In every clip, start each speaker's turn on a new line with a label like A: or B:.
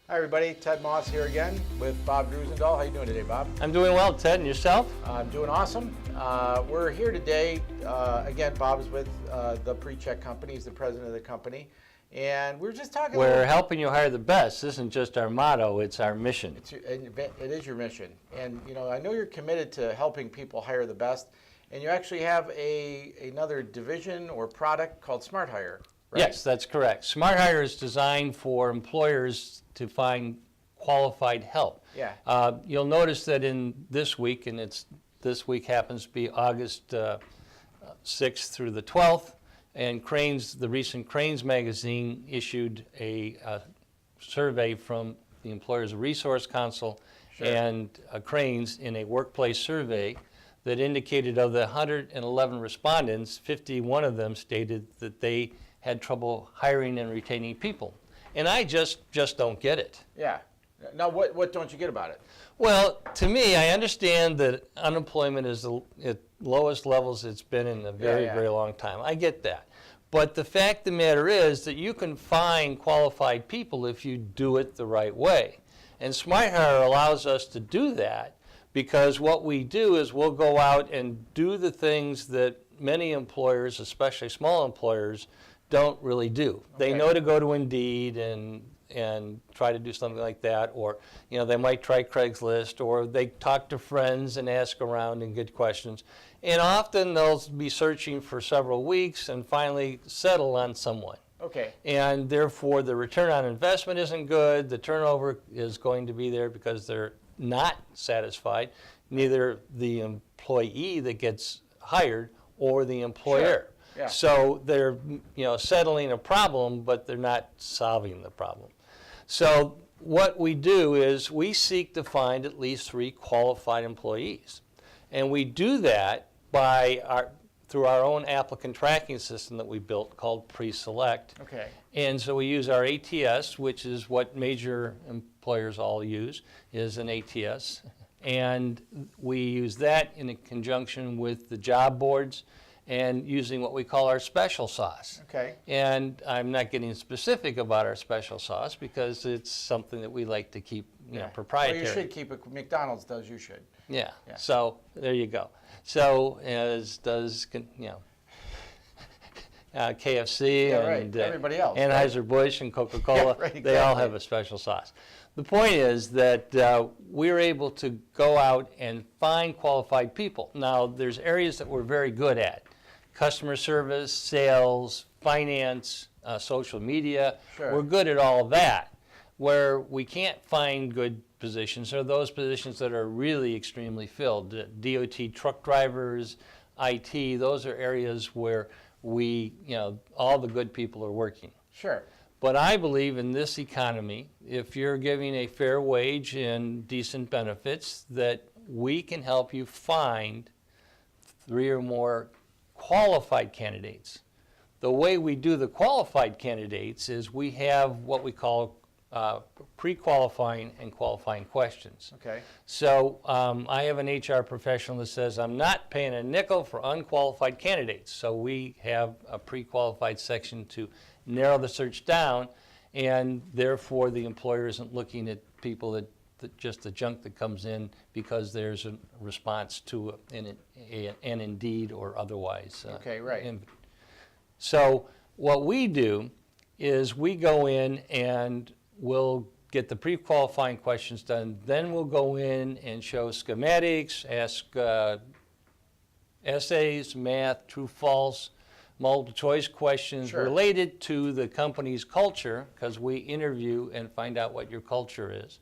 A: Hi everybody, Ted Moss here again with Bob Drusendahl. How you doing today, Bob?
B: I'm doing well, Ted, and yourself?
A: I'm doing awesome. We're here today, again, Bob is with the Pre-Check Company. He's the president of the company. And we're just talking
B: We're helping you hire the best. This isn't just our motto, it's our mission.
A: It is your mission. And you know, I know you're committed to helping people hire the best. And you actually have another division or product called Smart Hire, right?
B: Yes, that's correct. Smart Hire is designed for employers to find qualified help.
A: Yeah.
B: You'll notice that in this week, and this week happens to be August 6th through the 12th, and the recent Cranes magazine issued a survey from the Employers Resource Council and Cranes in a workplace survey that indicated of the 111 respondents, 51 of them stated that they had trouble hiring and retaining people. And I just don't get it.
A: Yeah. Now, what don't you get about it?
B: Well, to me, I understand that unemployment is at lowest levels it's been in a very long time. I get that. But the fact of the matter is that you can find qualified people if you do it the right way. And Smart Hire allows us to do that because what we do is we'll go out and do the things that many employers, especially small employers, don't really do. They know to go to Indeed and try to do something like that, or they might try Craigslist, or they talk to friends and ask around and get questions. And often they'll be searching for several weeks and finally settle on someone.
A: Okay.
B: And therefore the return on investment isn't good, the turnover is going to be there because they're not satisfied, neither the employee that gets hired or the employer.
A: Sure. Yeah.
B: So they're settling a problem, but they're not solving the problem. So what we do is we seek to find at least 3 qualified employees. And we do that through our own applicant tracking system that we built called Pre-Select.
A: Okay.
B: And so we use our ATS, which is what major employers all use, is an ATS. And we use that in conjunction with the job boards and using what we call our special sauce.
A: Okay.
B: And I'm not getting specific about our special sauce because it's something that we like to keep proprietary.
A: Well, you should keep it. McDonald's does, you should.
B: Yeah. So there you go. So as does KFC and
A: everybody else,
B: Anheuser-Busch and Coca-Cola.
A: Exactly.
B: They all have a special sauce. The point is that we're able to go out and find qualified people. Now, there's areas that we're very good at. Customer service, sales, finance, social media.
A: Sure.
B: We're good at all of that. Where we can't find good positions are those positions that are really extremely filled. DOT truck drivers, IT, those are areas where all the good people are working.
A: Sure.
B: But I believe in this economy, if you're giving a fair wage and decent benefits, that we can help you find 3 or more qualified candidates. The way we do the qualified candidates is we have what we call pre-qualifying and qualifying questions.
A: Okay.
B: So I have an HR professional that says, I'm not paying a nickel for unqualified candidates. So we have a pre-qualified section to narrow the search down, and therefore the employer isn't looking at people that just the junk that comes in because there's a response to an Indeed or otherwise.
A: Okay, right.
B: So what we do is we go in and we'll get the pre-qualifying questions done, then we'll go in and show schematics, ask essays, math, true, false, multiple choice questions related to the company's culture, because we interview and find out what your culture is,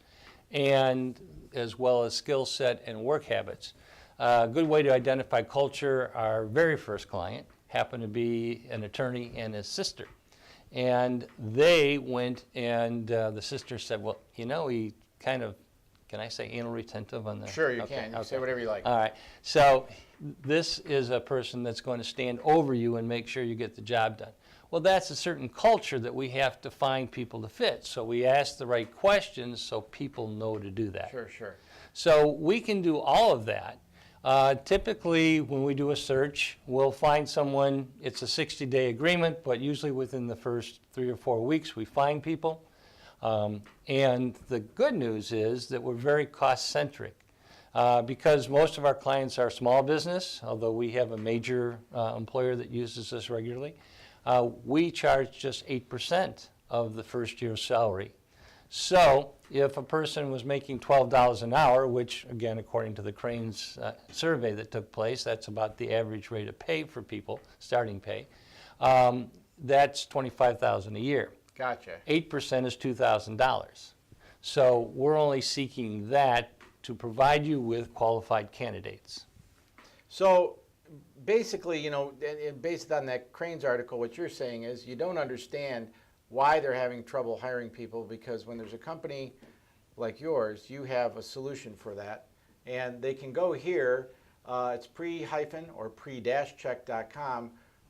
B: and as well as skill set and work habits. A good way to identify culture, our very first client happened to be an attorney and his sister. And they went and the sister said, well, he kind of, can I say anal retentive on the?
A: Sure, you can. You can say whatever you like.
B: All right. So this is a person that's going to stand over you and make sure you get the job done. Well, that's a certain culture that we have to find people to fit. So we ask the right questions so people know to do that.
A: Sure, sure.
B: So we can do all of that. Typically, when we do a search, we'll find someone, it's a 60-day agreement, but usually within the first 3 or 4 weeks, we find people. And the good news is that we're very cost-centric. Because most of our clients are small business, although we have a major employer that uses us regularly, we charge just 8% of the first year's salary. So if a person was making $12 an hour, which again, according to the Cranes survey that took place, that's about the average rate of pay for people, starting pay, that's $25,000 a year.
A: Gotcha.
B: 8% is $2,000. So we're only seeking that to provide you with qualified candidates.
A: So basically, you know, and based on that Cranes article, what you're saying is you don't understand why they're having trouble hiring people, because when there's a company like yours, you have a solution for that. And they can go here, it's pre-check.com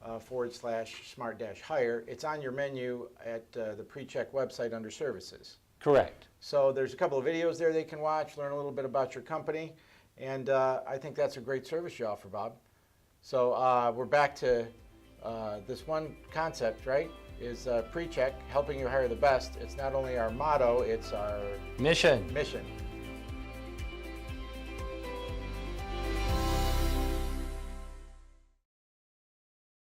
A: /smart-hire. It's on your menu at the pre-check website under services.
B: Correct.
A: So there's a couple of videos there they can watch, learn a little bit about your company, and I think that's a great service you offer, Bob. So we're back to this one concept, right? Is pre-check, helping you hire the best. It's not only our motto, it's our
B: Mission.
A: mission.